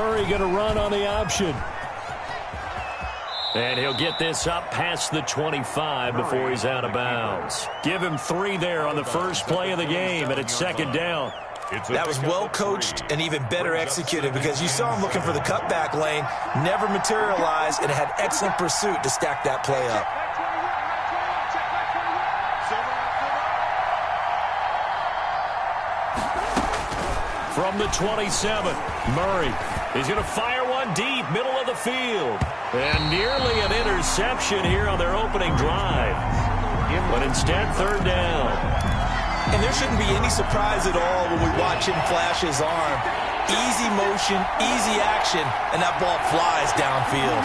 Murray going to run on the option. And he'll get this up past the 25 before he's out of bounds. Give him 3 there on the first play of the game, and it's second down. That was well coached and even better executed because you saw him looking for the cutback lane, never materialized, and had excellent pursuit to stack that play up. From the 27, Murray is going to fire one deep, middle of the field. And nearly an interception here on their opening drive. But instead, third down. And there shouldn't be any surprise at all when we watch him flash his arm. Easy motion, easy action, and that ball flies downfield.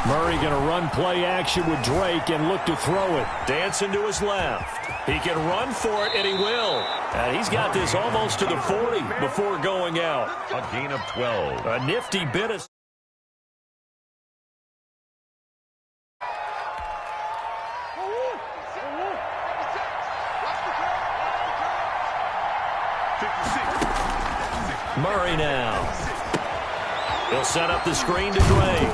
Murray going to run play action with Drake and look to throw it. Dancing to his left. He can run for it, and he will. And he's got this almost to the 40 before going out. A gain of 12. A nifty bit of... Murray now. He'll set up the screen to Drake.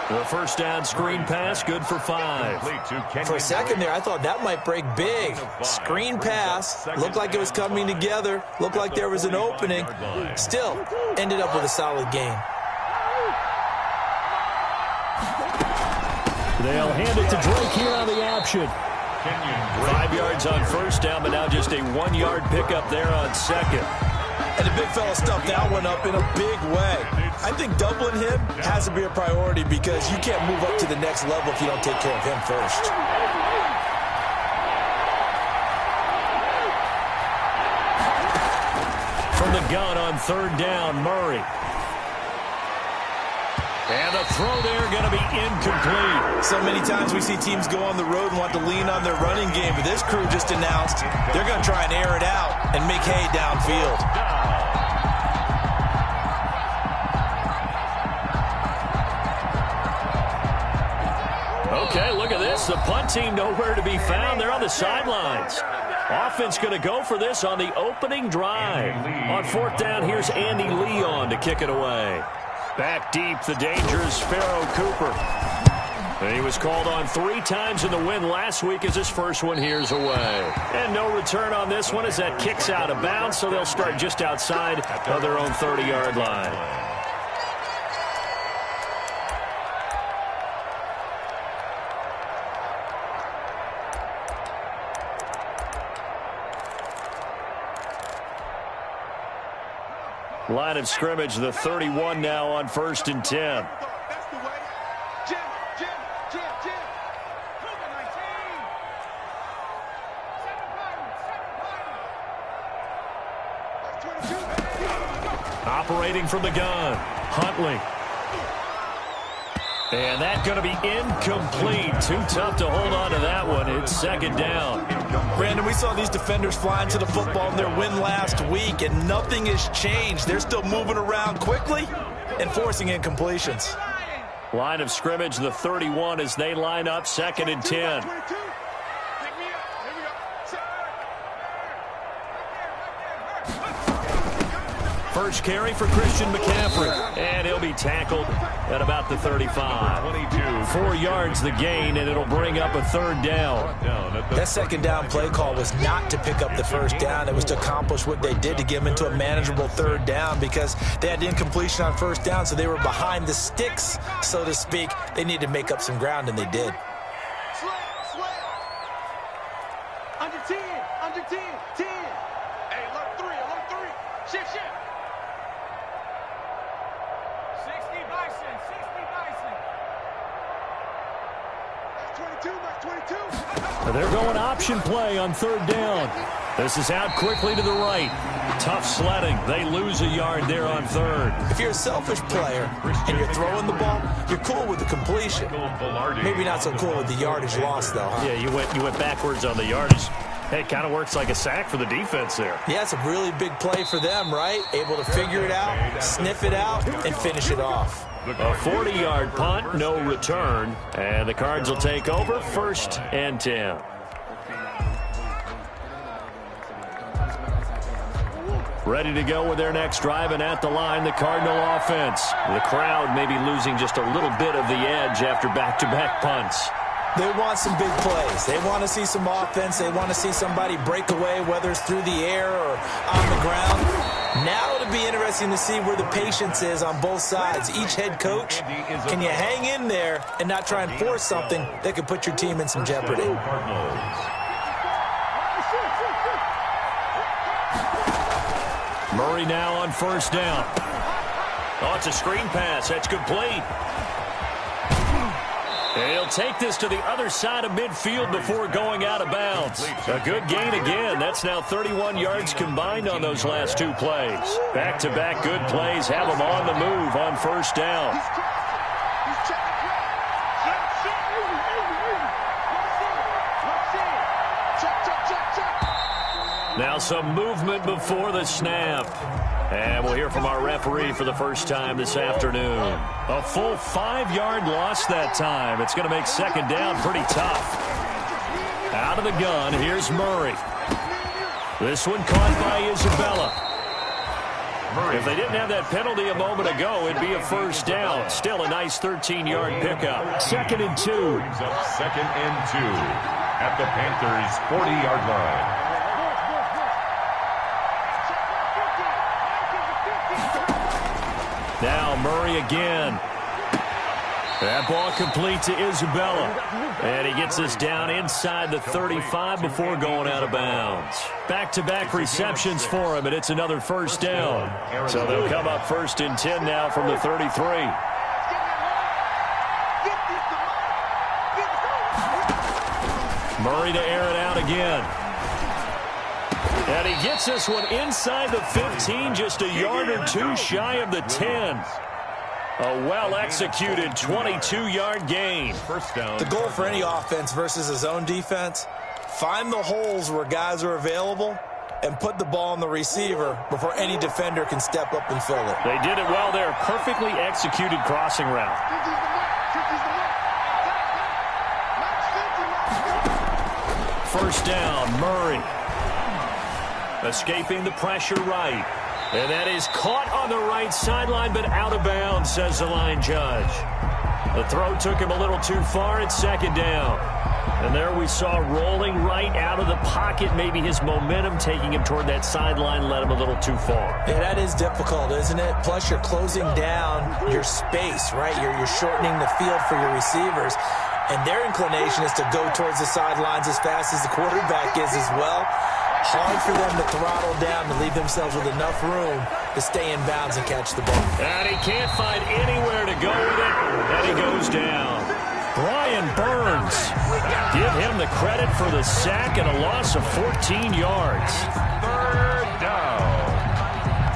The first down screen pass, good for 5. For a second there, I thought that might break big. Screen pass, looked like it was coming together, looked like there was an opening. Still, ended up with a solid gain. They'll hand it to Drake here on the option. 5 yards on first down, but now just a 1-yard pickup there on second. And the big fella stuffed that one up in a big way. I think doubling him has to be a priority because you can't move up to the next level if you don't take care of him first. From the gun on third down, Murray. And the throw there going to be incomplete. So many times we see teams go on the road and want to lean on their running game, but this crew just announced they're going to try and air it out and make hay downfield. Okay, look at this. The punt team nowhere to be found. They're on the sidelines. Offense going to go for this on the opening drive. On fourth down, here's Andy Leon to kick it away. Back deep, the dangerous Pharaoh Cooper. And he was called on 3 times in the win last week as his first one here's away. And no return on this one as that kicks out of bounds, so they'll start just outside of their own 30-yard line. Line of scrimmage, the 31 now on 1st and 10. Operating from the gun, Huntley. And that's going to be incomplete. Too tough to hold on to that one. It's second down. Brandon, we saw these defenders flying to the football in their win last week, and nothing has changed. They're still moving around quickly and forcing incompletions. Line of scrimmage, the 31 as they line up, 2nd and 10. First carry for Christian McCaffrey, and he'll be tackled at about the 35. 4 yards the gain, and it'll bring up a third down. That second down play call was not to pick up the first down. It was to accomplish what they did to get them into a manageable third down because they had incompletion on first down, so they were behind the sticks, so to speak. They needed to make up some ground, and they did. Under 10, under 10, 10. Hey, alert 3, alert 3. Shift. 60 Bison, 60 Bison. That's 22, that's 22. They're going option play on third down. This is out quickly to the right. Tough sledding. They lose a yard there on third. If you're a selfish player and you're throwing the ball, you're cool with the completion. Maybe not so cool with the yardage loss, though, huh? Yeah, you went backwards on the yardage. Hey, it kind of works like a sack for the defense there. Yeah, it's a really big play for them, right? Able to figure it out, sniff it out, and finish it off. A 40-yard punt, no return. And the Cards will take over, 1st and 10. Ready to go with their next drive, and at the line, the Cardinal offense. The crowd may be losing just a little bit of the edge after back-to-back punts. They want some big plays. They want to see some offense. They want to see somebody break away, whether it's through the air or on the ground. Now it'll be interesting to see where the patience is on both sides. Each head coach, can you hang in there and not try and force something that could put your team in some jeopardy? Murray now on first down. Oh, it's a screen pass. That's complete. He'll take this to the other side of midfield before going out of bounds. A good gain again. That's now 31 yards combined on those last two plays. Back-to-back good plays have them on the move on first down. Now some movement before the snap. And we'll hear from our referee for the first time this afternoon. A full 5-yard loss that time. It's going to make second down pretty tough. Out of the gun, here's Murray. This one caught by Isabella. If they didn't have that penalty a moment ago, it'd be a first down. Still a nice 13-yard pickup. 2nd and 2. Second and 2 at the Panthers' 40-yard line. Now Murray again. That ball complete to Isabella. And he gets us down inside the 35 before going out of bounds. Back-to-back receptions for him, and it's another first down. So they'll come up 1st and 10 now from the 33. Murray to air it out again. And he gets this one inside the 15, just a yard or two shy of the 10. A well-executed 22-yard gain. First down. The goal for any offense versus a zone defense, find the holes where guys are available and put the ball on the receiver before any defender can step up and fill it. They did it well there. Perfectly executed crossing route. First down, Murray. Escaping the pressure right. And that is caught on the right sideline, but out of bounds, says the line judge. The throw took him a little too far at second down. And there we saw rolling right out of the pocket. Maybe his momentum taking him toward that sideline led him a little too far. Yeah, that is difficult, isn't it? Plus, you're closing down your space, right? You're shortening the field for your receivers. And their inclination is to go towards the sidelines as fast as the quarterback is as well. Hard for them to throttle down to leave themselves with enough room to stay in bounds and catch the ball. And he can't find anywhere to go with it, and he goes down. Brian Burns, give him the credit for the sack and a loss of 14 yards. Third down.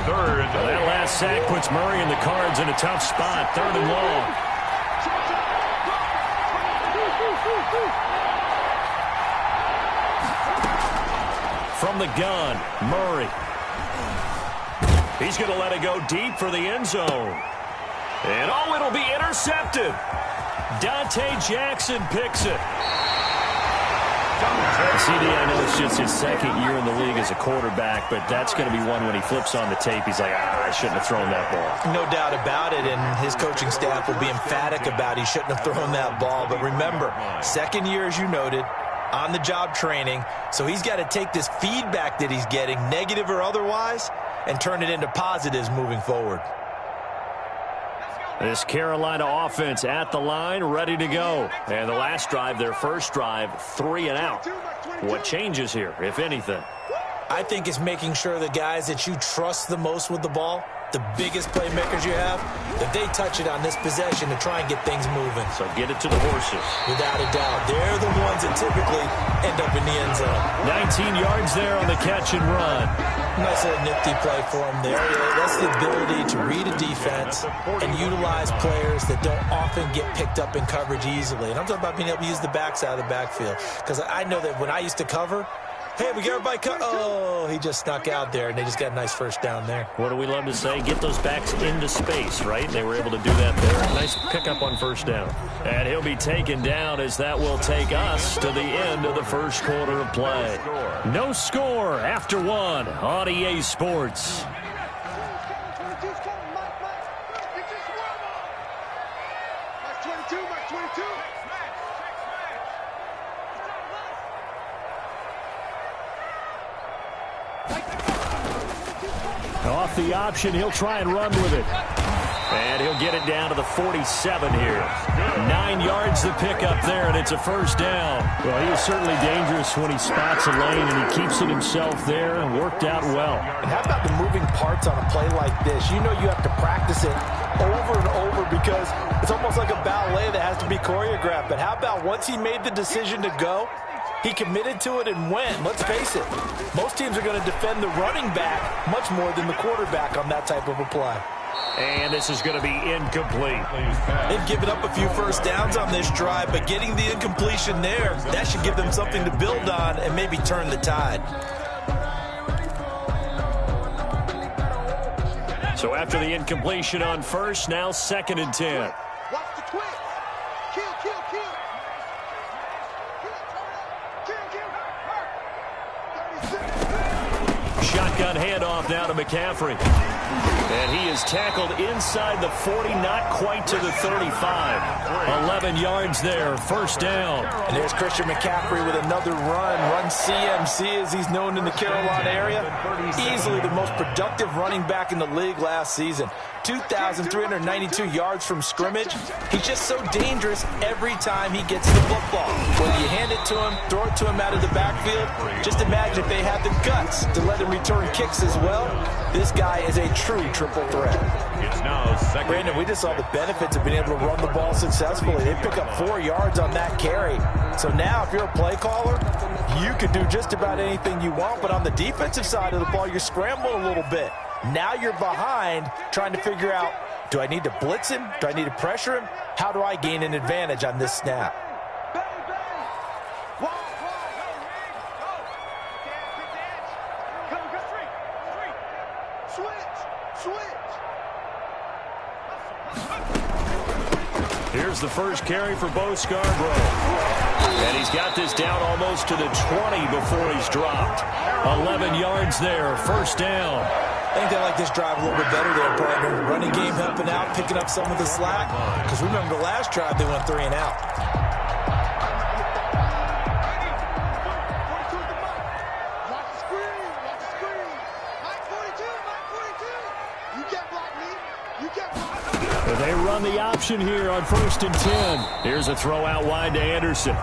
Well, that last sack puts Murray and the Cards in a tough spot, 3rd and long. From the gun, Murray. He's going to let it go deep for the end zone. And oh, it'll be intercepted. Dante Jackson picks it. CD, I know it's just his second year in the league as a quarterback, but that's going to be one when he flips on the tape, he's like, I shouldn't have thrown that ball. No doubt about it, and his coaching staff will be emphatic about he shouldn't have thrown that ball. But remember, second year, as you noted, on-the-job training, so he's got to take this feedback that he's getting, negative or otherwise, and turn it into positives moving forward. This Carolina offense at the line, ready to go. And the last drive, their first drive, 3 and out. What changes here, if anything? I think it's making sure the guys that you trust the most with the ball, the biggest playmakers you have, that they touch it on this possession to try and get things moving. So get it to the horses. Without a doubt. They're the ones that typically end up in the end zone. 19 yards there on the catch and run. Nice little nifty play for him there. That's the ability to read a defense and utilize players that don't often get picked up in coverage easily. And I'm talking about being able to use the backside of the backfield. Because I know that when I used to cover, Hey, we got everybody cut. Oh, he just snuck out there, and they just got a nice first down there. What do we love to say? Get those backs into space, right? They were able to do that there. Nice pickup on first down. And he'll be taken down as that will take us to the end of the first quarter of play. No score after one on EA Sports. Off the option, he'll try and run with it. And he'll get it down to the 47 here. 9 yards to pick up there, and it's a first down. Well, he is certainly dangerous when he spots a lane, and he keeps it himself there and worked out well. And how about the moving parts on a play like this? You know you have to practice it over and over because it's almost like a ballet that has to be choreographed. But how about once he made the decision to go, he committed to it and went. Let's face it, most teams are going to defend the running back much more than the quarterback on that type of a play. And this is going to be incomplete. They've given up a few first downs on this drive, but getting the incompletion there, that should give them something to build on and maybe turn the tide. So after the incompletion on first, now 2nd and 10. Watch the twist. Kill. Shotgun handoff now to McCaffrey. And he is tackled inside the 40, not quite to the 35. 11 yards there, first down. And there's Christian McCaffrey with another run CMC as he's known in the Carolina area. Easily the most productive running back in the league last season. 2,392 yards from scrimmage. He's just so dangerous every time he gets the football. Whether you hand it to him, throw it to him out of the backfield, just imagine if they had the guts to let him return kicks as well. This guy is a true triple threat. It's now second. Brandon, we just saw the benefits of being able to run the ball successfully. They pick up 4 yards on that carry. So now if you're a play caller, you can do just about anything you want. But on the defensive side of the ball, you're scrambling a little bit. Now you're behind trying to figure out, do I need to blitz him? Do I need to pressure him? How do I gain an advantage on this snap? Here's the first carry for Bo Scarborough. And he's got this down almost to the 20 before he's dropped. 11 yards there, first down. I think they like this drive a little bit better there, partner. Running game helping out, picking up some of the slack. Because remember, the last drive they went 3 and out. Watch the screen. Mike 42. You can't block me. They run the option here on 1st and 10. Here's a throw out wide to Anderson.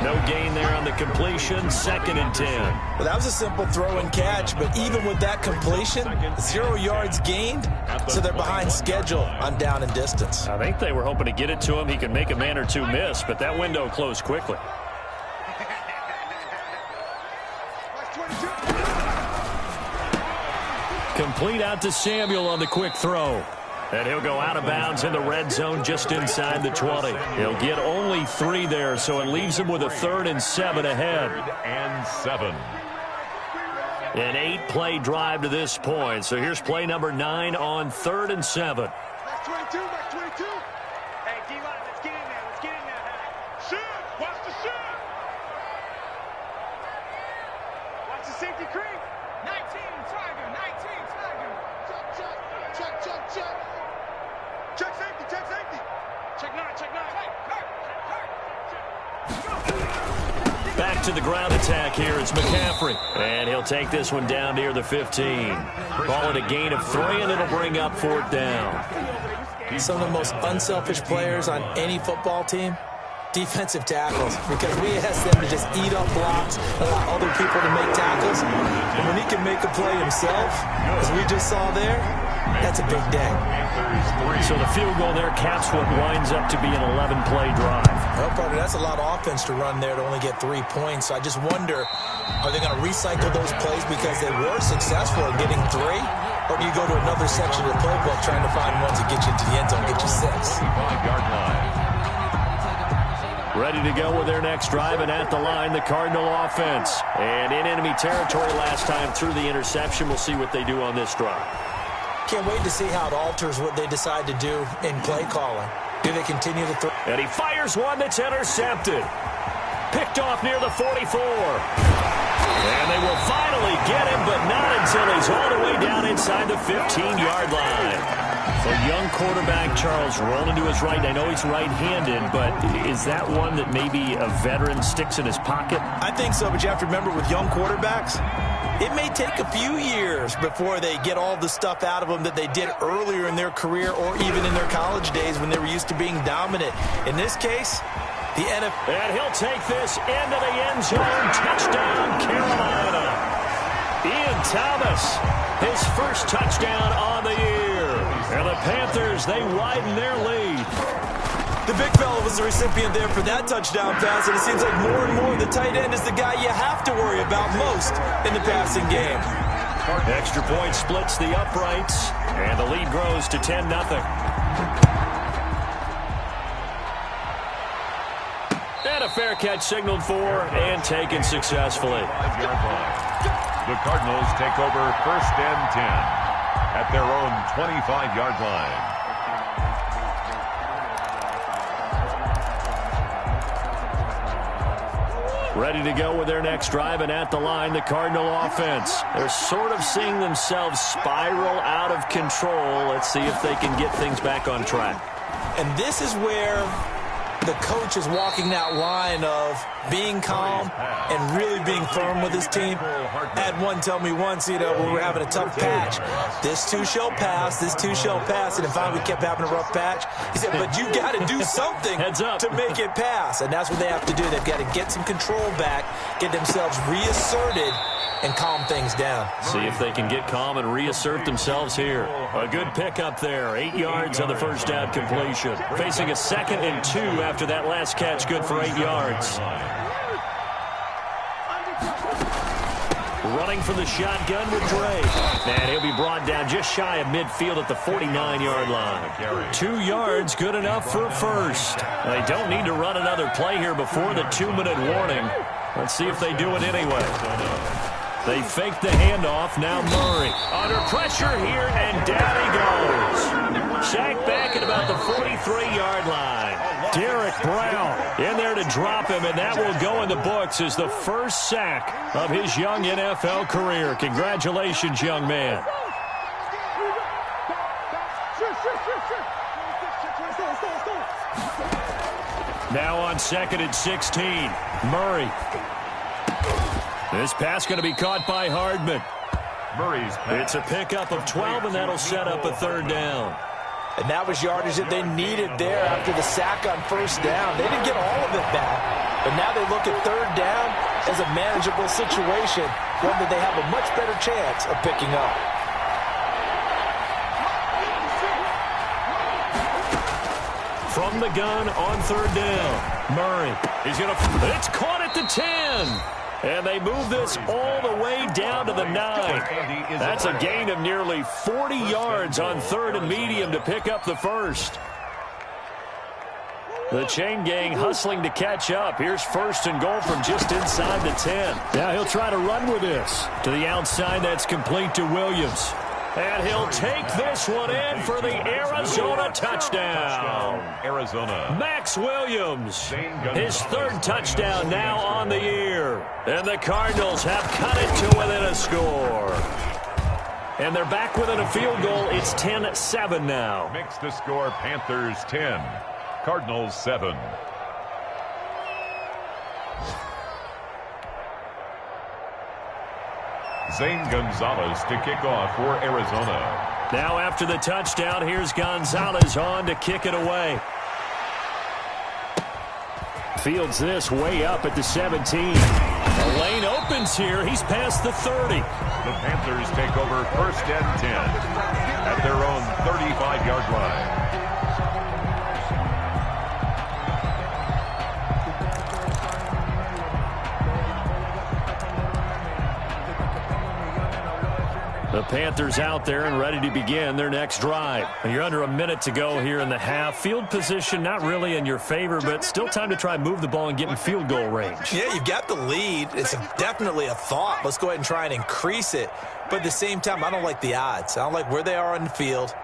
No gain there on the completion, 2nd and 10. Well, that was a simple throw and catch, but even with that completion, 0 yards gained, so they're behind schedule on down and distance. I think they were hoping to get it to him. He could make a man or two miss, but that window closed quickly. Complete out to Samuel on the quick throw. And he'll go out of bounds in the red zone just inside the 20. He'll get only 3 there, so it leaves him with a 3rd and 7 ahead. 3rd and 7. An 8-play drive to this point. So here's play number 9 on 3rd and 7. Max 22. Hey, D-line, let's get in there. Shoot! Watch the shoot! Watch the safety creep. 19, Tiger. Check. Check safety. Check 9. Back to the ground attack here. It's McCaffrey. And he'll take this one down near the 15. Call it a gain of 3, and it'll bring up 4th down. Some of the most unselfish players on any football team, defensive tackles, because we ask them to just eat up blocks, allow other people to make tackles. And when he can make a play himself, as we just saw there, that's a big day. So the field goal there caps what winds up to be an 11-play drive. Well, partner, that's a lot of offense to run there to only get 3 points. So I just wonder, are they going to recycle those plays because they were successful in getting 3? Or do you go to another section of the playbook trying to find ones that get you into the end zone, get you 6? 25-yard line. Ready to go with their next drive, and at the line, the Cardinal offense. And in enemy territory last time through the interception. We'll see what they do on this drive. Can't wait to see how it alters what they decide to do in play calling. Do they continue to throw? And he fires one that's intercepted. Picked off near the 44. And they will finally get him, but not until he's all the way down inside the 15-yard line. So young quarterback Charles rolling to his right. I know he's right-handed, but is that one that maybe a veteran sticks in his pocket? I think so, but you have to remember with young quarterbacks, it may take a few years before they get all the stuff out of them that they did earlier in their career or even in their college days when they were used to being dominant. In this case, the NFL. And he'll take this into the end zone. Touchdown, Carolina. Ian Thomas, his first touchdown on the year. And the Panthers, they widen their lead. The big fella was the recipient there for that touchdown pass, and it seems like more and more the tight end is the guy you have to worry about most in the passing game. Extra point splits the uprights, and the lead grows to 10-0. And a fair catch signaled for and taken successfully. The Cardinals take over 1st and 10 at their own 25-yard line. Ready to go with their next drive, and at the line, the Cardinal offense. They're sort of seeing themselves spiral out of control. Let's see if they can get things back on track. And this is where the coach is walking that line of being calm and really being firm with his team. I had one tell me once, when we were having a tough patch, this too shall pass, this too shall pass. And finally we kept having a rough patch. He said, but you got to do something to make it pass. And that's what they have to do. They've got to get some control back, get themselves reasserted, and calm things down. See if they can get calm and reassert themselves here. A good pickup there. 8 yards on the first down completion. Facing a 2nd and 2 after that last catch. Good for 8 yards. Running from the shotgun with Dre. And he'll be brought down just shy of midfield at the 49-yard line. 2 yards, good enough for a first. They don't need to run another play here before the 2-minute warning. Let's see if they do it anyway. They fake the handoff. Now Murray under pressure here, and down he goes. Sacked back at about the 43-yard line. Derek Brown in there to drop him, and that will go in the books as the first sack of his young NFL career. Congratulations, young man. Now on 2nd and 16, Murray. This pass going to be caught by Hardman. Murray's pass. It's a pickup of 12, and that'll set up a 3rd down. And that was yardage that they needed there after the sack on 1st down. They didn't get all of it back, but now they look at 3rd down as a manageable situation, one that they have a much better chance of picking up. From the gun on 3rd down, Murray. It's caught at the 10. And they move this all the way down to the 9. That's a gain of nearly 40 yards on 3rd and medium to pick up the first. The chain gang hustling to catch up. Here's 1st and goal from just inside the 10. Now he'll try to run with this. To the outside, that's complete to Williams. And he'll take this one in for the Arizona touchdown. Arizona. Max Williams, his 3rd touchdown now on the year. And the Cardinals have cut it to within a score. And they're back within a field goal. It's 10-7 now. Makes the score Panthers 10, Cardinals 7. Zane Gonzalez to kick off for Arizona. Now after the touchdown, here's Gonzalez on to kick it away. Fields this way up at the 17. The lane opens here. He's past the 30. The Panthers take over 1st and 10 at their own 35-yard line. The Panthers out there and ready to begin their next drive. You're under a minute to go here in the half. Field position not really in your favor, but still time to try and move the ball and get in field goal range. Yeah, you've got the lead. It's definitely a thought. Let's go ahead and try and increase it. But at the same time, I don't like the odds. I don't like where they are on the field.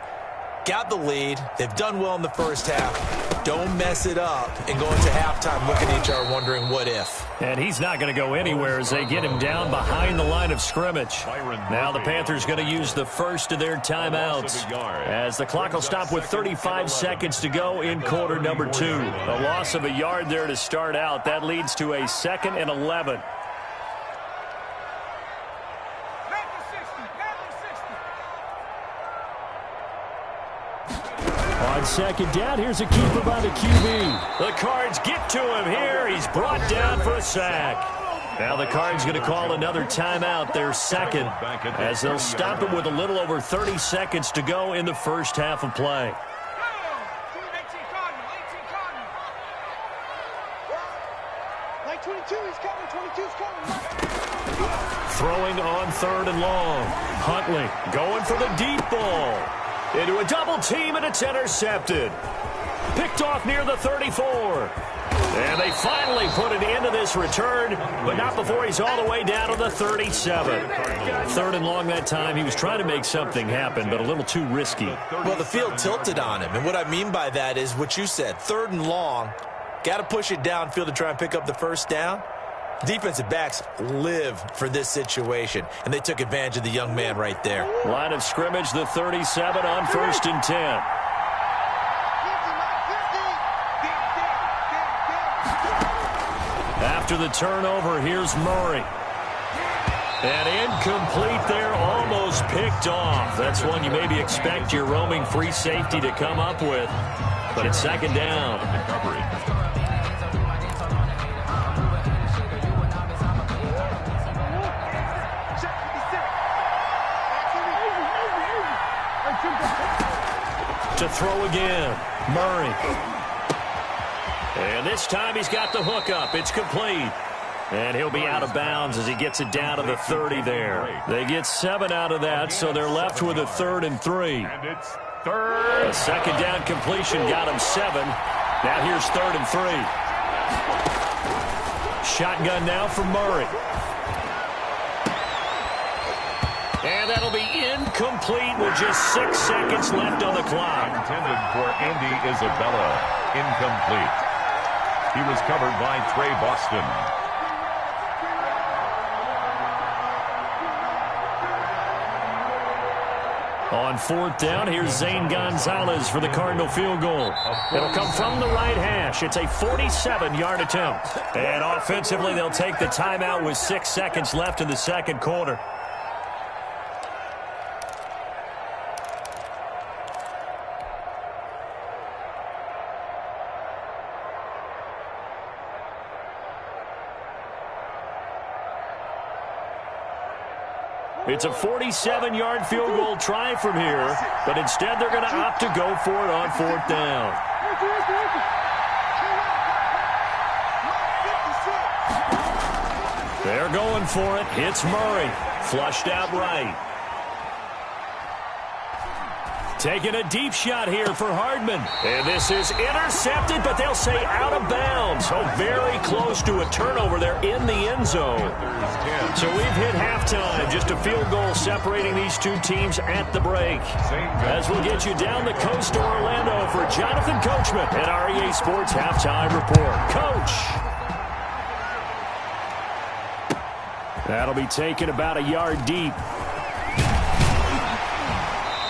Got the lead. They've done well in the first half. Don't mess it up and go into halftime looking at each other wondering what if. And he's not going to go anywhere as they get him down behind the line of scrimmage. Now the Panthers going to use the first of their timeouts as the clock will stop with 35 seconds to go in quarter number 2. A loss of a yard there to start out. That leads to a 2nd and 11. On second down, here's a keeper by the QB. The Cards get to him here. He's brought down for a sack. Now the Cards going to call another timeout, their second, as they'll stop him with a little over 30 seconds to go in the first half of play. Throwing on 3rd and long. Huntley going for the deep ball. Into a double team, and it's intercepted. Picked off near the 34. And they finally put an end to this return, but not before he's all the way down to the 37. 3rd and long that time. He was trying to make something happen, but a little too risky. Well, the field tilted on him, and what I mean by that is what you said. 3rd and long, got to push it downfield to try and pick up the first down. Defensive backs live for this situation, and they took advantage of the young man right there. Line of scrimmage, the 37 on 1st and 10. After the turnover, here's Murray. And incomplete there, almost picked off. That's one you maybe expect your roaming free safety to come up with, but it's 2nd down. To throw again, Murray. And this time he's got the hook up. It's complete. And he'll be out of bounds as he gets it down to the 30 there. They get 7 out of that, so they're left with a 3rd and 3. And it's 3rd. A 2nd down completion got him 7. Now here's 3rd and 3. Shotgun now for Murray. And that'll be incomplete with just 6 seconds left on the clock. Intended for Andy Isabella. Incomplete. He was covered by Trey Boston. On 4th down, here's Zane Gonzalez for the Cardinal field goal. It'll come from the right hash. It's a 47-yard attempt. And offensively, they'll take the timeout with 6 seconds left in the second quarter. It's a 47-yard field goal try from here, but instead they're going to opt to go for it on 4th down. They're going for it. It's Murray. Flushed out right. Taking a deep shot here for Hardman. And this is intercepted, but they'll say out of bounds. So very close to a turnover there in the end zone. So we've hit halftime. Just a field goal separating these two teams at the break. As we'll get you down the coast to Orlando for Jonathan Coachman at our EA Sports Halftime Report. Coach. That'll be taken about a yard deep.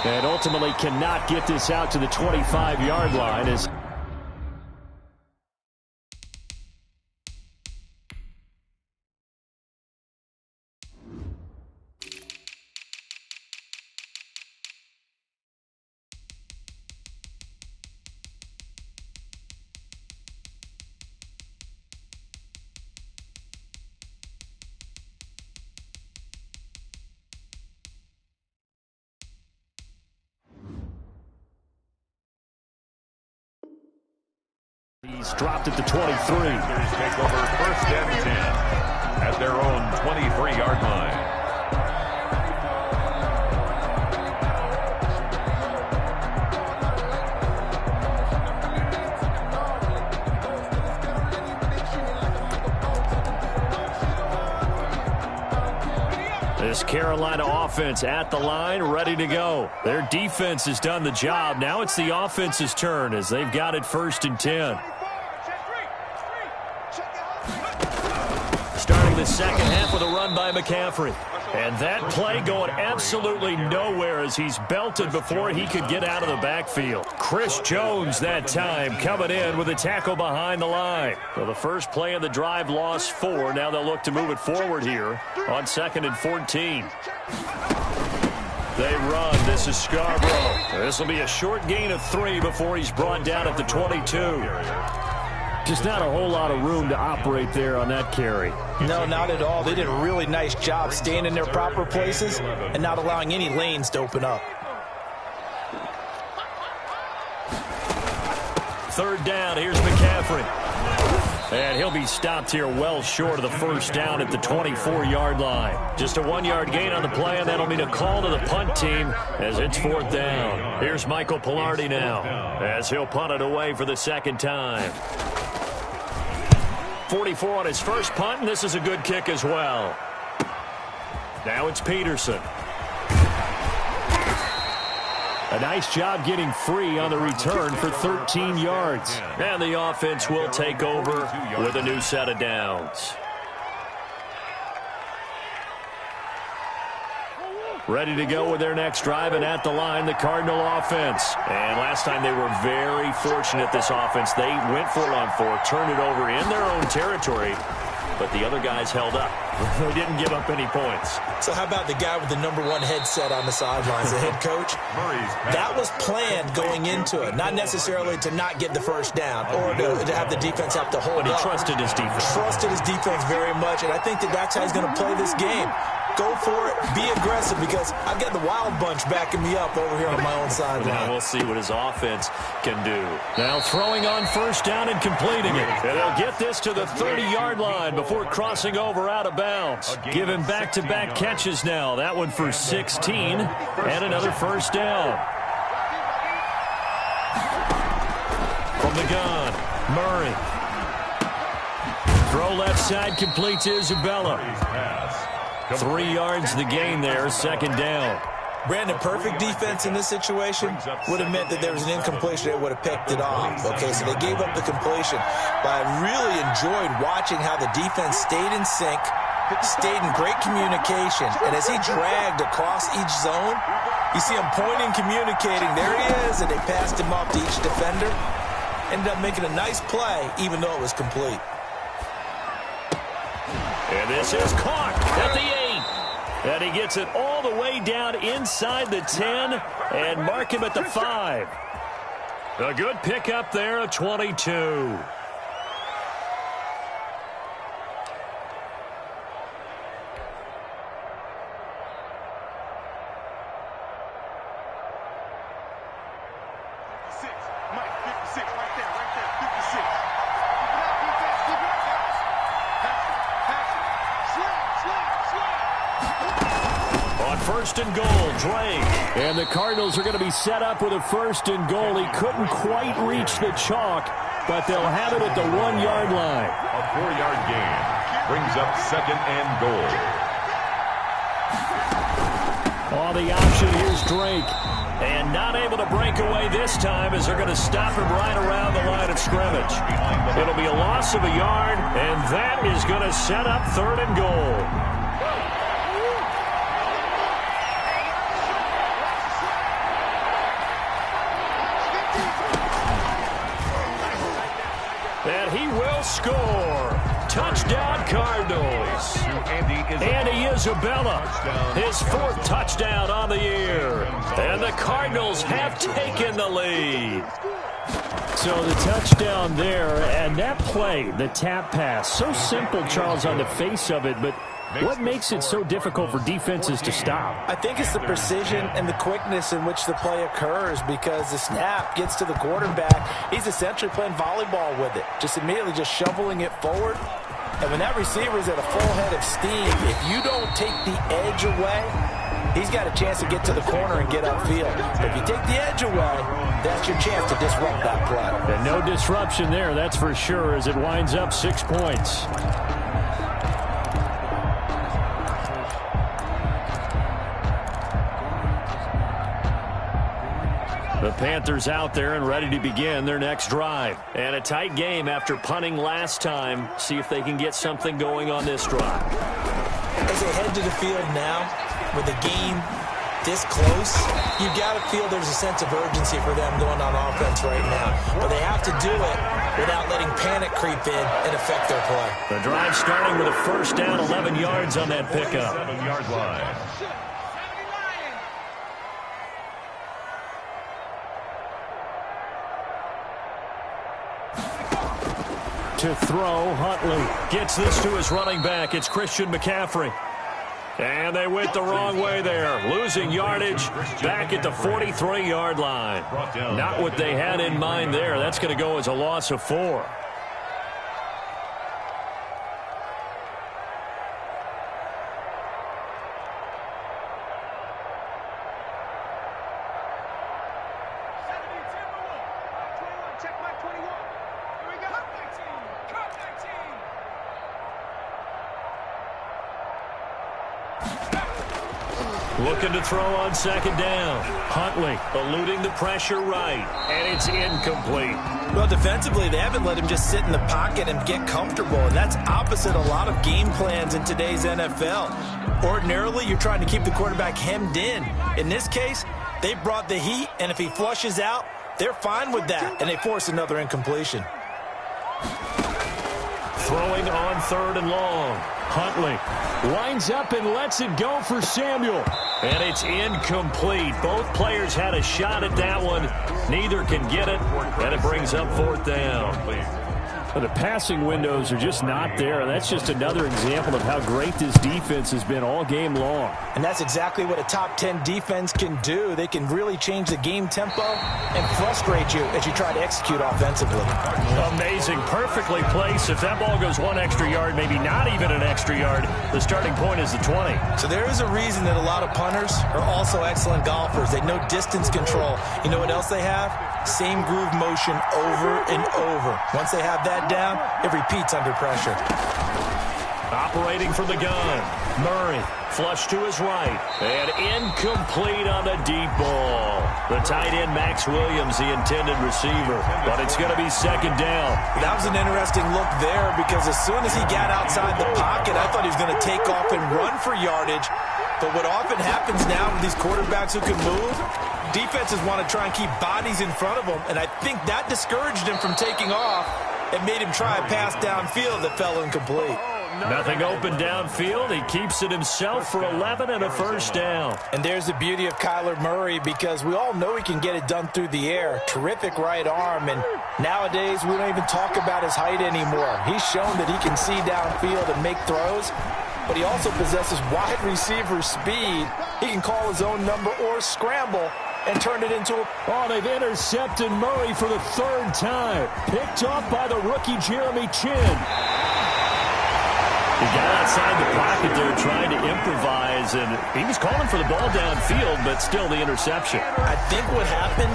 And ultimately cannot get this out to the 25-yard line as he's dropped at the 23. Panthers take over 1st and 10 at their own 23-yard line. Carolina offense at the line, ready to go. Their defense has done the job. Now it's the offense's turn as they've got it 1st and 10. Starting the second half with a run by McCaffrey. And that play going absolutely nowhere as he's belted before he could get out of the backfield. Chris Jones that time coming in with a tackle behind the line. Well, the first play of the drive lost 4. Now they'll look to move it forward here on 2nd and 14. They run. This is Scarborough. This will be a short gain of 3 before he's brought down at the 22. Just not a whole lot of room to operate there on that carry. No, not at all. They did a really nice job staying in their proper places and not allowing any lanes to open up. 3rd down. Here's McCaffrey. And he'll be stopped here well short of the first down at the 24-yard line. Just a 1-yard gain on the play, and that'll mean a call to the punt team as it's 4th down. Here's Michael Pilardi now as he'll punt it away for the 2nd time. 44 on his first punt, and this is a good kick as well. Now it's Peterson. A nice job getting free on the return for 13 yards. And the offense will take over with a new set of downs. Ready to go with their next drive, and at the line, the Cardinal offense. And last time they were very fortunate, this offense. They went for it on 4, turned it over in their own territory, but the other guys held up. They didn't give up any points. So how about the guy with the #1 headset on the sidelines, the head coach? That was planned going into it, not necessarily to not get the first down or to have the defense have to hold up. But he trusted his defense. Trusted his defense very much, and I think that's how he's going to play this game. Go for it. Be aggressive, because I've got the Wild Bunch backing me up over here on my own sideline. Now we'll see what his offense can do. Now throwing on first down and completing it. And they'll get this to the 30-yard line before crossing over out of bounds. Give him back-to-back catches now. That one for 16 and another first down. From the gun, Murray. Throw left side, complete to Isabella. 3 yards the gain there, 2nd down. Brandon, perfect defense in this situation would have meant that there was an incompletion. They would have picked it off. Okay, so they gave up the completion. But I really enjoyed watching how the defense stayed in sync, stayed in great communication. And as he dragged across each zone, you see him pointing, communicating. There he is, and they passed him off to each defender. Ended up making a nice play, even though it was complete. And this is caught at the 8. And he gets it all the way down inside the 10 and mark him at the 5. A good pickup there, a 22. First and goal, Drake. And the Cardinals are going to be set up with a 1st and goal. He couldn't quite reach the chalk, but they'll have it at the 1-yard line. A 4-yard gain brings up 2nd and goal. On the option, here's Drake. And not able to break away this time as they're going to stop him right around the line of scrimmage. It'll be a loss of a yard, and that is going to set up 3rd and goal. And he will score. Touchdown, Cardinals. Andy Isabella, his 4th touchdown on the year. And the Cardinals have taken the lead. So the touchdown there, and that play, the tap pass, so simple, Charles, on the face of it, but what makes it so difficult for defenses to stop? I think it's the precision and the quickness in which the play occurs, because the snap gets to the quarterback. He's essentially playing volleyball with it, just immediately just shoveling it forward. And when that receiver is at a full head of steam, if you don't take the edge away, he's got a chance to get to the corner and get upfield. But if you take the edge away, that's your chance to disrupt that play. And no disruption there, that's for sure, as it winds up 6 points. The Panthers out there and ready to begin their next drive. And a tight game after punting last time. See if they can get something going on this drive. As they head to the field now, with the game this close, you've got to feel there's a sense of urgency for them going on offense right now. But they have to do it without letting panic creep in and affect their play. The drive starting with a first down, 11 yards on that pickup. 7-yard line. To throw, Huntley Gets this to his running back. It's Christian McCaffrey. And they went the wrong way there. Losing yardage back at the 43-yard line. Not what they had in mind there. That's going to go as a loss of 4. Looking to throw on second down. Huntley eluding the pressure right. And it's incomplete. Well, defensively, they haven't let him just sit in the pocket and get comfortable. And that's opposite a lot of game plans in today's NFL. Ordinarily, you're trying to keep the quarterback hemmed in. In this case, they brought the heat, and if he flushes out, they're fine with that. And they force another incompletion. Throwing on third and long. Huntley lines up and lets it go for Samuel. And it's incomplete. Both players had a shot at that one. Neither can get it. And it brings up fourth down. But the passing windows are just not there. That's just another example of how great this defense has been all game long. And that's exactly what a top 10 defense can do. They can really change the game tempo and frustrate you as you try to execute offensively. Amazing. Perfectly placed. If that ball goes one extra yard, maybe not even an extra yard, the starting point is the 20. So there is a reason that a lot of punters are also excellent golfers. They know distance control. You know what else they have? Same groove motion over and over. Once they have that down, it repeats under pressure. Operating from the gun. Murray flush to his right. And incomplete on the deep ball. The tight end, Max Williams, the intended receiver. But it's going to be second down. That was an interesting look there because as soon as he got outside the pocket, I thought he was going to take off and run for yardage. But what often happens now with these quarterbacks who can move, defenses want to try and keep bodies in front of them, and I think that discouraged him from taking off and made him try a pass downfield that fell incomplete. Nothing open downfield. He keeps it himself for 11 and a first down. And there's the beauty of Kyler Murray because we all know he can get it done through the air. Terrific right arm, and nowadays we don't even talk about his height anymore. He's shown that he can see downfield and make throws, but he also possesses wide receiver speed. He can call his own number or scramble and turn it into a... Oh, they've intercepted Murray for the third time. Picked off by the rookie Jeremy Chin. He got outside the pocket there trying to improvise, and he was calling for the ball downfield, but still the interception. I think what happened,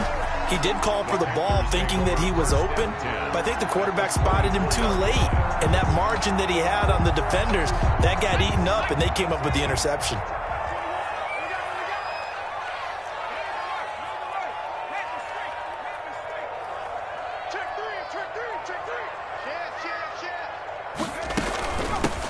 he did call for the ball thinking that he was open, but I think the quarterback spotted him too late, and that margin that he had on the defenders, that got eaten up, and they came up with the interception.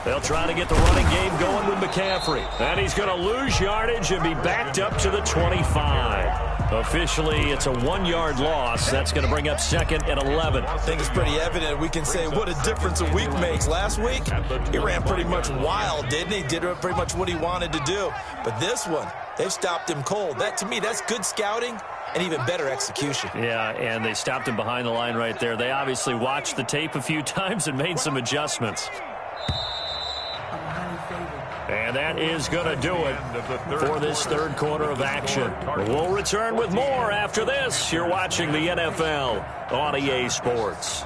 They'll try to get the running game going with McCaffrey. And he's going to lose yardage and be backed up to the 25. Officially, it's a 1-yard loss. That's going to bring up second and 11. I think it's pretty evident. We can say what a difference a week makes. Last week, he ran pretty much wild, didn't he? Did pretty much what he wanted to do. But this one, they've stopped him cold. That, to me, that's good scouting and even better execution. Yeah, and they stopped him behind the line right there. They obviously watched the tape a few times and made some adjustments. And that is going to do it for this third quarter of action. We'll return with more after this. You're watching the NFL on EA Sports.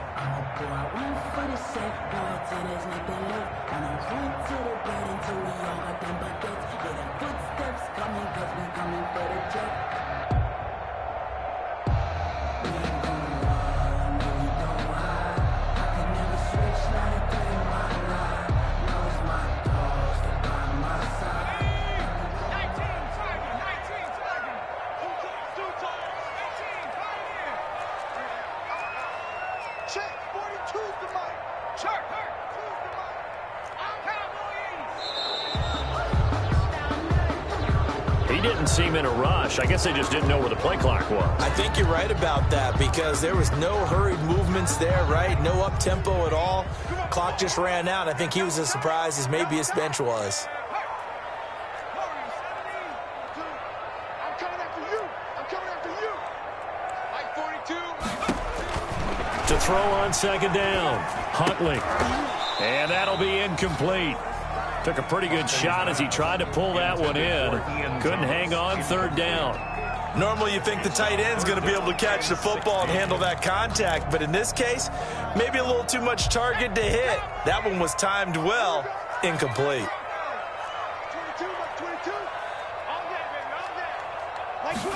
He didn't seem in a rush. I guess they just didn't know where the play clock was. I think you're right about that because there was no hurried movements there, right? No up-tempo at all. Clock just ran out. I think he was as surprised as maybe his bench was. I'm coming after you. I'm coming after you. Like 42. To throw on second down. Huntley. And that'll be incomplete. Took a pretty good shot as he tried to pull that one in. Couldn't hang on third down. Normally you think the tight end's going to be able to catch the football and handle that contact, but in this case, maybe a little too much target to hit. That one was timed well, incomplete. 22, like 22. All day, baby, all day. Like 12.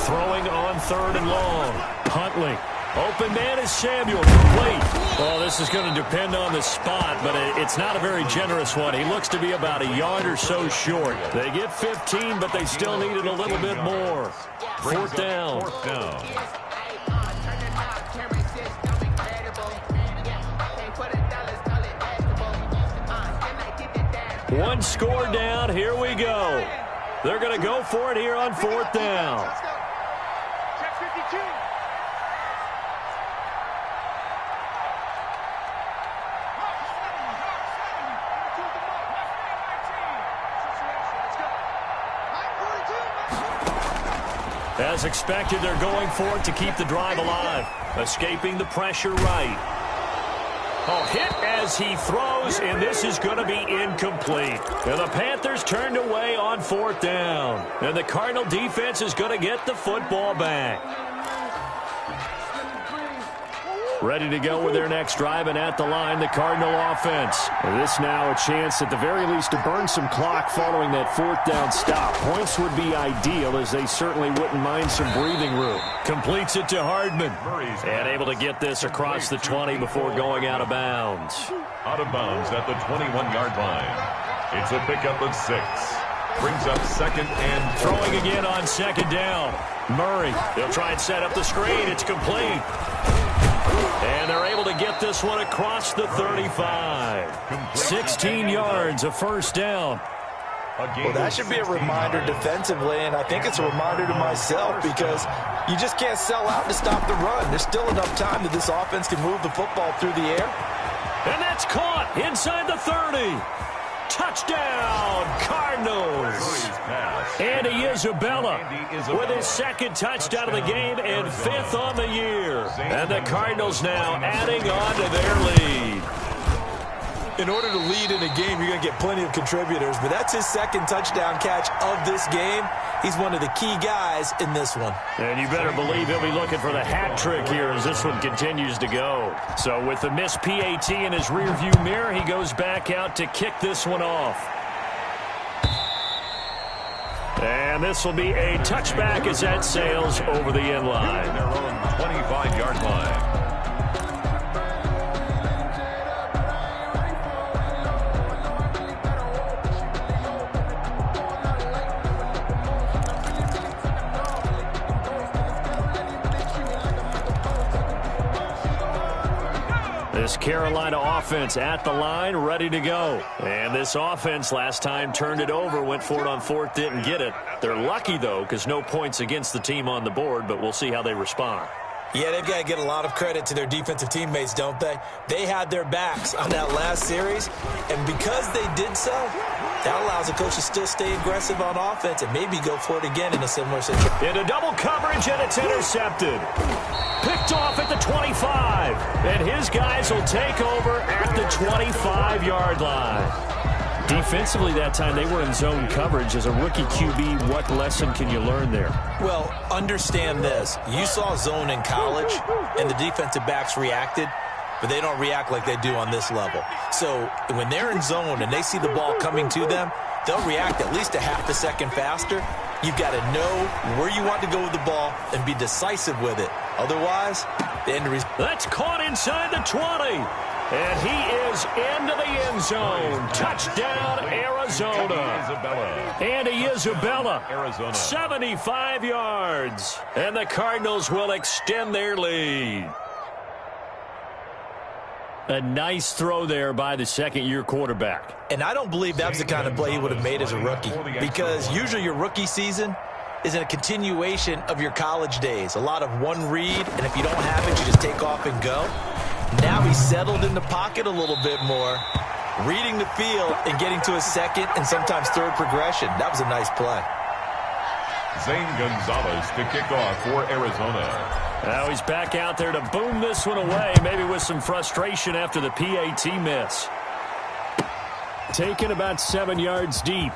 Throwing on third and long. Huntley. Open man is Samuel. Complete. Well, this is going to depend on the spot, but it's not a very generous one. He looks to be about a yard or so short. They get 15, but they still needed a little bit more. Fourth down. One score down. Here we go. They're going to go for it here on fourth down. Let's go. Check 52. As expected, they're going for it to keep the drive alive. Escaping the pressure right. Oh, hit as he throws, and this is going to be incomplete. And the Panthers turned away on fourth down. And the Cardinal defense is going to get the football back. Ready to go with their next drive, and at the line, the Cardinal offense. And this now a chance at the very least to burn some clock following that fourth down stop. Points would be ideal, as they certainly wouldn't mind some breathing room. Completes it to Hardman. And able to get this across the 20 before going out of bounds. Out of bounds at the 21-yard line. It's a pickup of 6. Brings up second and throwing again on second down. Murray. They'll try and set up the screen. It's complete. And they're able to get this one across the 35. 16 yards, a first down. Well, that should be a reminder defensively, and I think it's a reminder to myself because you just can't sell out to stop the run. There's still enough time that this offense can move the football through the air. And that's caught inside the 30. Touchdown, Cardinals. Andy Isabella with his second touchdown of the game and 5th on the year. And the Cardinals now adding on to their lead. In order to lead in a game, you're going to get plenty of contributors, but that's his second touchdown catch of this game. He's one of the key guys in this one. And you better believe he'll be looking for the hat trick here as this one continues to go. So with the missed PAT in his rearview mirror, he goes back out to kick this one off. And this will be a touchback as that sails over the end line. Their own 25-yard line. This Carolina offense at the line, ready to go. And this offense last time turned it over, went for it on fourth, didn't get it. They're lucky, though, because no points against the team on the board, but we'll see how they respond. Yeah, they've got to get a lot of credit to their defensive teammates, don't they? They had their backs on that last series, and because they did so, that allows the coach to still stay aggressive on offense and maybe go for it again in a similar situation. Into double coverage, and it's intercepted. Picked off at the 25, and his guys will take over at the 25-yard line. Defensively that time, they were in zone coverage. As a rookie QB, what lesson can you learn there? Well, understand this. You saw zone in college, and the defensive backs reacted, but they don't react like they do on this level. So when they're in zone and they see the ball coming to them, they'll react at least a half a second faster. You've got to know where you want to go with the ball and be decisive with it. Otherwise, the end result. That's caught inside the 20. And he is into the end zone. Touchdown, Arizona. Andy Isabella, Arizona. 75 yards. And the Cardinals will extend their lead. A nice throw there by the second-year quarterback. And I don't believe that was the kind of play he would have made as a rookie, because usually your rookie season is a continuation of your college days. A lot of one read, and if you don't have it, you just take off and go. Now he's settled in the pocket a little bit more, reading the field and getting to a second and sometimes third progression. That was a nice play. Zane Gonzalez to kick off for Arizona. Now he's back out there to boom this one away, maybe with some frustration after the PAT miss. Taken about 7 yards deep.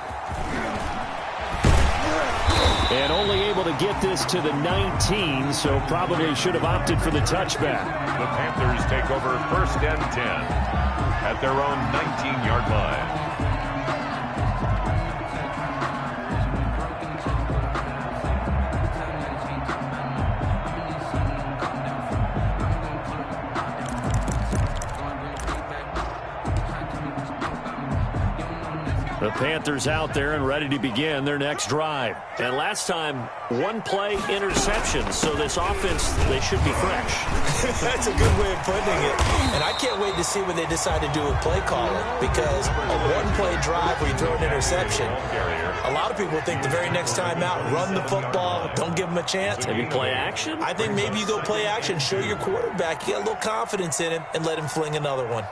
And only able to get this to the 19, so probably should have opted for the touchback. The Panthers take over 1st and 10 at their own 19-yard line. The Panthers out there and ready to begin their next drive. And last time, one play interception. So this offense, they should be fresh. That's a good way of putting it. And I can't wait to see what they decide to do with play calling, because a one-play drive where you throw an interception, a lot of people think the very next time out, run the football, don't give them a chance. Maybe play action? I think maybe you go play action, show your quarterback, you get a little confidence in him, and let him fling another one.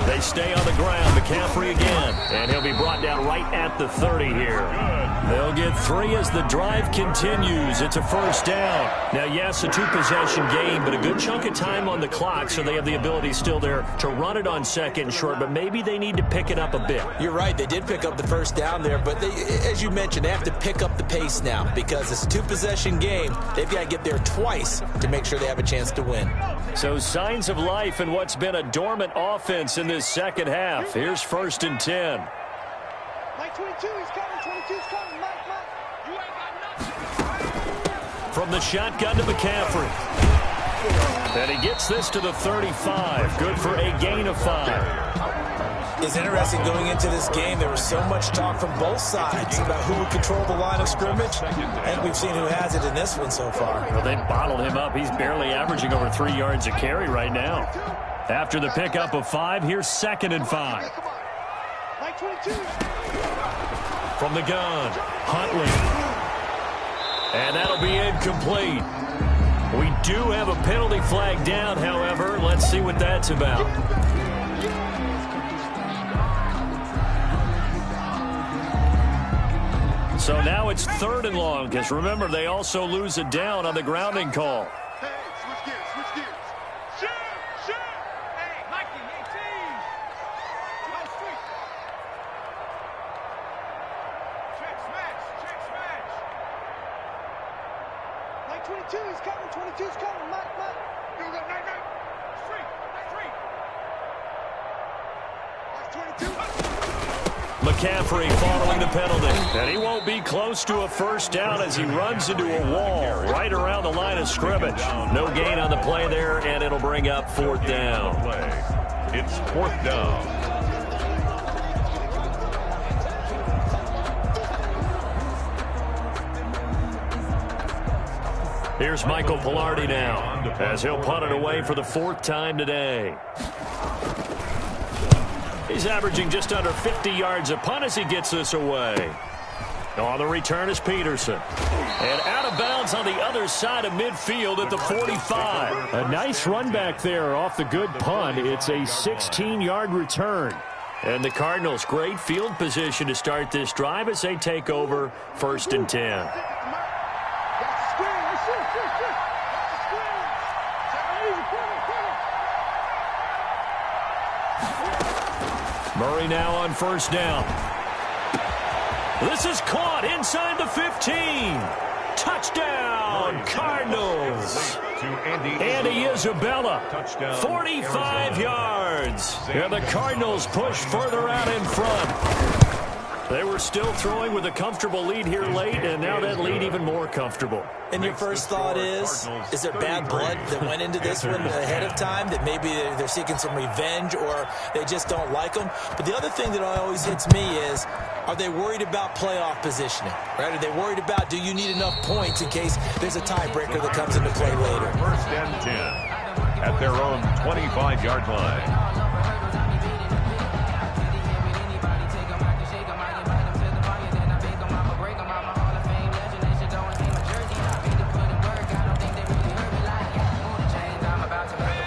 They stay on the ground. McCaffrey again. And he'll be brought down right at the 30 here. They'll get 3 as the drive continues. It's a 1st down. Now, yes, a 2-possession game, but a good chunk of time on the clock, so they have the ability still there to run it on 2nd and short, but maybe they need to pick it up a bit. You're right. They did pick up the 1st down there, but they, as you mentioned, they have to pick up the pace now, because it's a 2-possession game. They've got to get there twice to make sure they have a chance to win. So signs of life in what's been a dormant offense in this second half. Here's 1st and 10. Mike 22, he's coming. 22's coming. Mike. You ain't got nothing. From the shotgun to McCaffrey. And he gets this to the 35. Good for a gain of 5. It's interesting going into this game. There was so much talk from both sides about who would control the line of scrimmage, and we've seen who has it in this one so far. Well, they bottled him up. He's barely averaging over 3 yards a carry right now. After the pickup of 5, here's 2nd and 5. Mike 22. From the gun, Huntley. And that'll be incomplete. We do have a penalty flag down, however. Let's see what that's about. So now it's 3rd and long, because remember, they also lose a down on the grounding call. Hey, switch gears. Shoot. Hey, Mikey, 18. Go street. Check smash. Mike 22, he's coming. 22's coming. Mike. You go, night. Street. Mike 22. McCaffrey following the penalty. And he won't be close to a 1st down as he runs into a wall right around the line of scrimmage. No gain on the play there, and it'll bring up 4th down. It's 4th down. Here's Michael Pilardi now as he'll punt it away for the 4th time today. He's averaging just under 50 yards a punt as he gets this away. On the return is Peterson. And out of bounds on the other side of midfield at the 45. A nice run back there off the good punt. It's a 16-yard return. And the Cardinals, great field position to start this drive as they take over 1st and 10. Murray now on 1st down. This is caught inside the 15. Touchdown, Cardinals. Andy Isabella, 45 yards. And the Cardinals push further out in front. They were still throwing with a comfortable lead here late, and now that lead even more comfortable. And your first thought is there bad blood that went into this one ahead of time, that maybe they're seeking some revenge or they just don't like them? But the other thing that always hits me is, are they worried about playoff positioning? Right? Are they worried about, do you need enough points in case there's a tiebreaker that comes into play later? First and 10 at their own 25-yard line.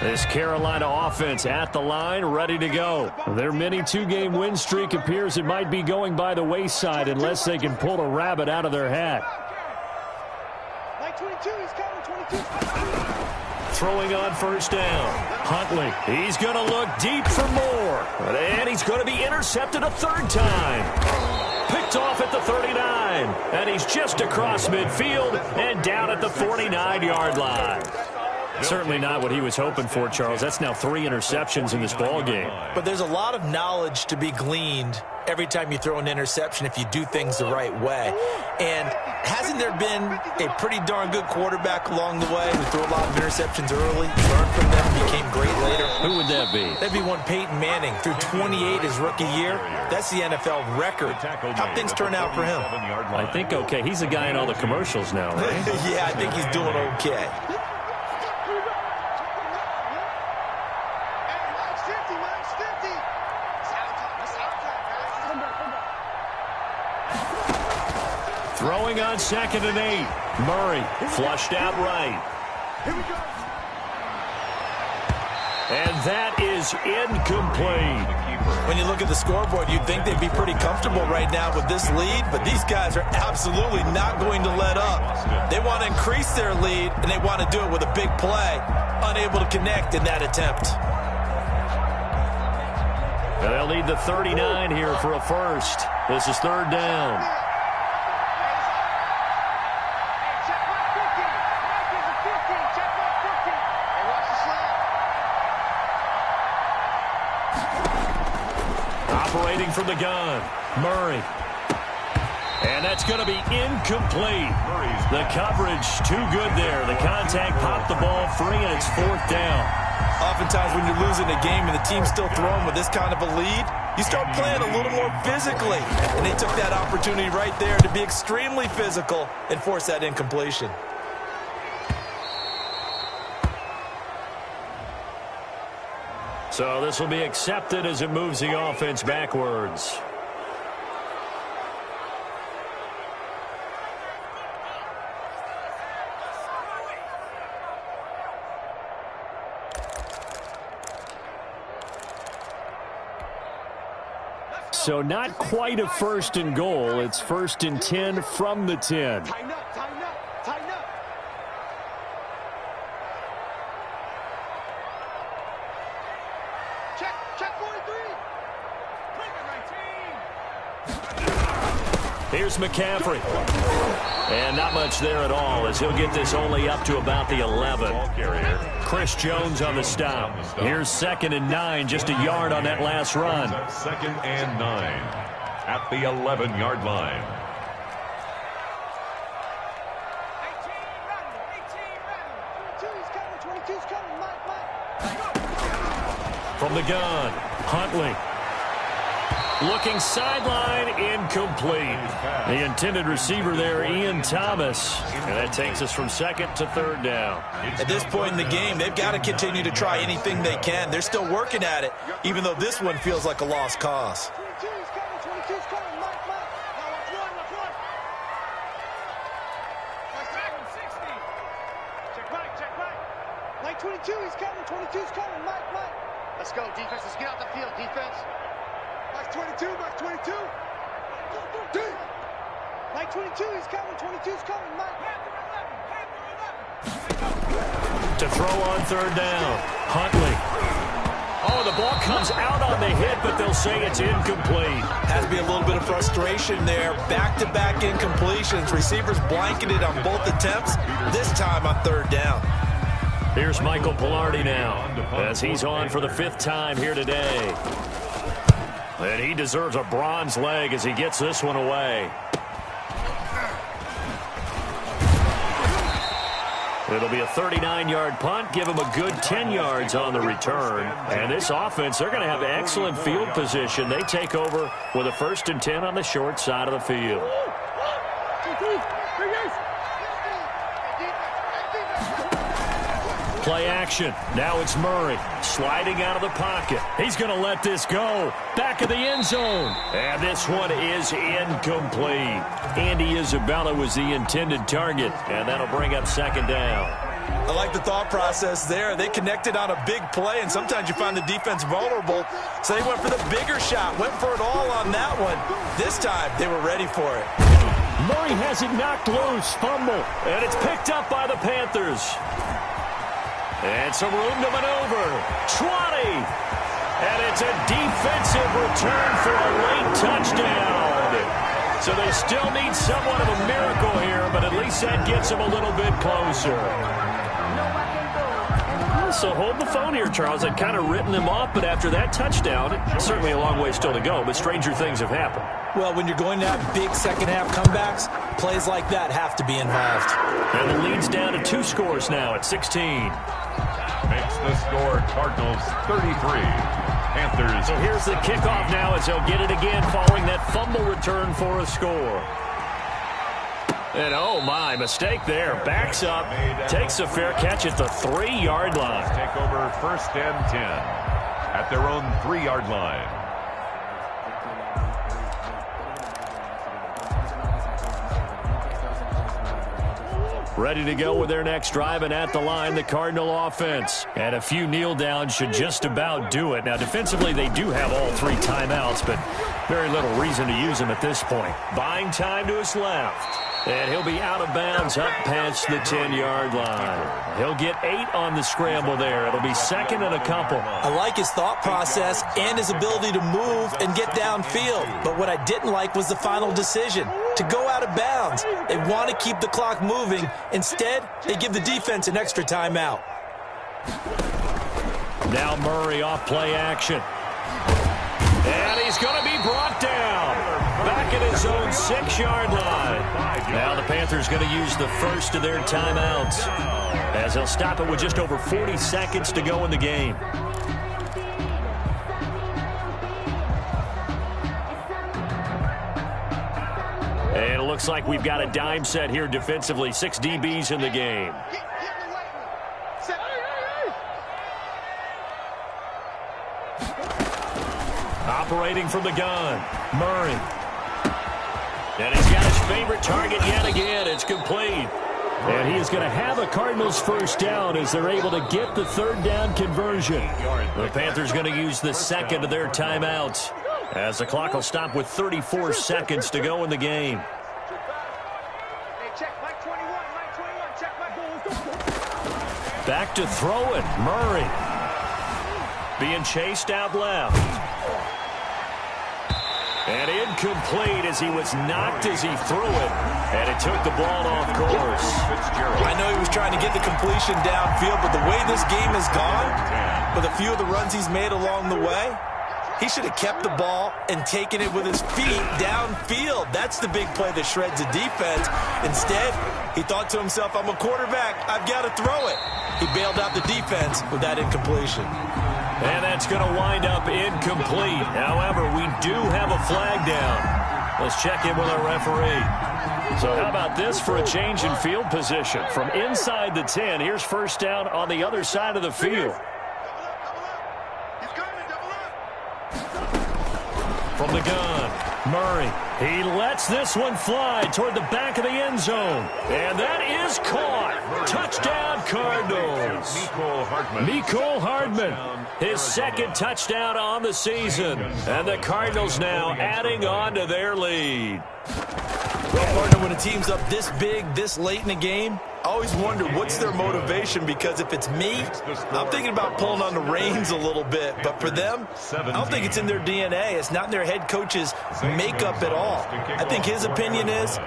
This Carolina offense at the line, ready to go. Their mini two-game win streak appears it might be going by the wayside unless they can pull a rabbit out of their hat. Throwing on first down. Huntley, he's going to look deep for more. And he's going to be intercepted a third time. Picked off at the 39. And he's just across midfield and down at the 49-yard line. Certainly not what he was hoping for, Charles. That's now 3 interceptions in this ball game. But there's a lot of knowledge to be gleaned every time you throw an interception if you do things the right way. And hasn't there been a pretty darn good quarterback along the way who threw a lot of interceptions early, learned from them, became great later? Who would that be? That'd be one Peyton Manning. Threw 28 his rookie year. That's the NFL record. How'd things turn out for him? I think okay. He's a guy in all the commercials now, right? Yeah, I think he's doing okay. Throwing on 2nd and 8. Murray flushed out right. And that is incomplete. When you look at the scoreboard, you'd think they'd be pretty comfortable right now with this lead, but these guys are absolutely not going to let up. They want to increase their lead, and they want to do it with a big play. Unable to connect in that attempt. They'll need the 39 here for a first. This is 3rd down. Operating from the gun, Murray. And that's going to be incomplete. The coverage too good there. The contact popped the ball free, and it's 4th down. Oftentimes when you're losing a game and the team's still throwing with this kind of a lead, you start playing a little more physically. And they took that opportunity right there to be extremely physical and force that incompletion. So this will be accepted as it moves the offense backwards. So not quite a 1st and goal. It's 1st and 10 from the 10. Tighten up, tighten up, tighten up. Check 43. Here's McCaffrey. And not much there at all, as he'll get this only up to about the 11. Chris Jones on the stop. Here's 2nd and 9, just a yard on that last run. 2nd and 9 at the 11-yard line. From the gun, Huntley. Looking sideline, incomplete. The intended receiver there, Ian Thomas. And that takes us from 2nd to 3rd down. At this point in the game, they've got to continue to try anything they can. They're still working at it, even though this one feels like a lost cause. 22's coming, 22's coming. Mike. Now let's run. Let's 60. Check Mike. Mike 22, he's coming. 22's coming. Mike. Let's go, defense. Let's get out the field, defense. Mike 22. Deep. Mike 22, he's coming. 22's coming. Mike. To throw on 3rd down, Huntley. Oh, the ball comes out on the hit, but they'll say it's incomplete. Has to be a little bit of frustration there. Back-to-back incompletions. Receivers blanketed on both attempts, this time on 3rd down. Here's Michael Pilardi now, as he's on for the 5th time here today. And he deserves a bronze leg as he gets this one away. It'll be a 39-yard punt, give him a good 10 yards on the return. And this offense, they're going to have excellent field position. They take over with a 1st and 10 on the short side of the field. Play action. Now it's Murray sliding out of the pocket. He's going to let this go. Back of the end zone. And this one is incomplete. Andy Isabella was the intended target, and that'll bring up 2nd down. I like the thought process there. They connected on a big play, and sometimes you find the defense vulnerable. So they went for the bigger shot, went for it all on that one. This time, they were ready for it. Murray has it knocked loose. Fumble. And it's picked up by the Panthers. And some room to maneuver. 20. And it's a defensive return for a late touchdown. So they still need somewhat of a miracle here, but at least that gets them a little bit closer. So hold the phone here, Charles. I'd kind of written them off, but after that touchdown, certainly a long way still to go, but stranger things have happened. Well, when you're going to have big second-half comebacks, plays like that have to be involved. And the lead's down to 2 scores now at 16. Makes the score Cardinals 33. Panthers. So here's the kickoff now as they'll get it again following that fumble return for a score. And oh my, mistake there. Backs up, takes a fair catch at the 3-yard line. Take over 1st and 10 at their own 3-yard line. Ready to go with their next drive, and at the line, the Cardinal offense. And a few kneel downs should just about do it. Now, defensively, they do have all 3 timeouts, but very little reason to use them at this point. Buying time to his left. And he'll be out of bounds up past the 10-yard line. He'll get 8 on the scramble there. It'll be 2nd and a couple. I like his thought process and his ability to move and get downfield. But what I didn't like was the final decision, to go out of bounds. They want to keep the clock moving. Instead, they give the defense an extra timeout. Now Murray off play action. And he's going to be brought down. Back at his own 6-yard line. Now the Panthers going to use the first of their timeouts, as they'll stop it with just over 40 seconds to go in the game. And it looks like we've got a dime set here defensively. 6 DBs in the game. Operating from the gun, Murray. And he's got his favorite target yet again. It's complete. And he is going to have a Cardinals 1st down as they're able to get the 3rd down conversion. The Panthers going to use the 2nd of their timeouts, as the clock will stop with 34 seconds to go in the game. Back to throw it, Murray. Being chased out left. And incomplete as he was knocked as he threw it. And it took the ball off course. I know he was trying to get the completion downfield, but the way this game has gone, with a few of the runs he's made along the way, he should have kept the ball and taken it with his feet downfield. That's the big play that shreds the defense. Instead, he thought to himself, I'm a quarterback, I've got to throw it. He bailed out the defense with that incompletion. And that's going to wind up incomplete. However, we do have a flag down. Let's check in with our referee. So how about this for a change in field position? From inside the 10, here's 1st down on the other side of the field. From the gun, Murray. He lets this one fly toward the back of the end zone. And that is caught. Touchdown, Cardinals. Mecole Hardman. His 2nd touchdown on the season. And the Cardinals now adding on to their lead. Well, partner, when a team's up this big, this late in the game, I always wonder what's their motivation, because if it's me, I'm thinking about pulling on the reins a little bit. But for them, I don't think it's in their DNA. It's not in their head coach's makeup at all. I think his opinion is,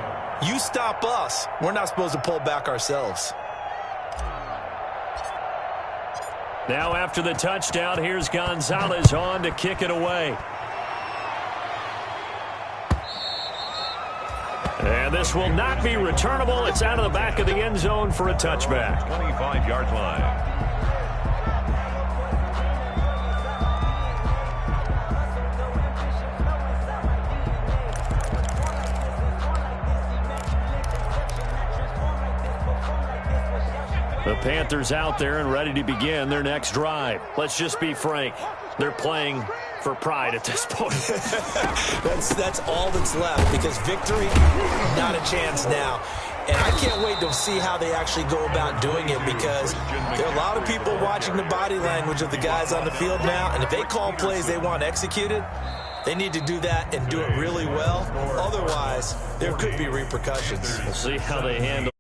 you stop us, we're not supposed to pull back ourselves. Now after the touchdown, here's Gonzalez on to kick it away. And this will not be returnable. It's out of the back of the end zone for a touchback. 25-yard line. The Panthers out there and ready to begin their next drive. Let's just be frank. They're playing for pride at this point. That's all that's left, because victory, not a chance now. And I can't wait to see how they actually go about doing it, because there are a lot of people watching the body language of the guys on the field now, and if they call plays they want executed, they need to do that and do it really well. Otherwise, there could be repercussions. We'll see how they handle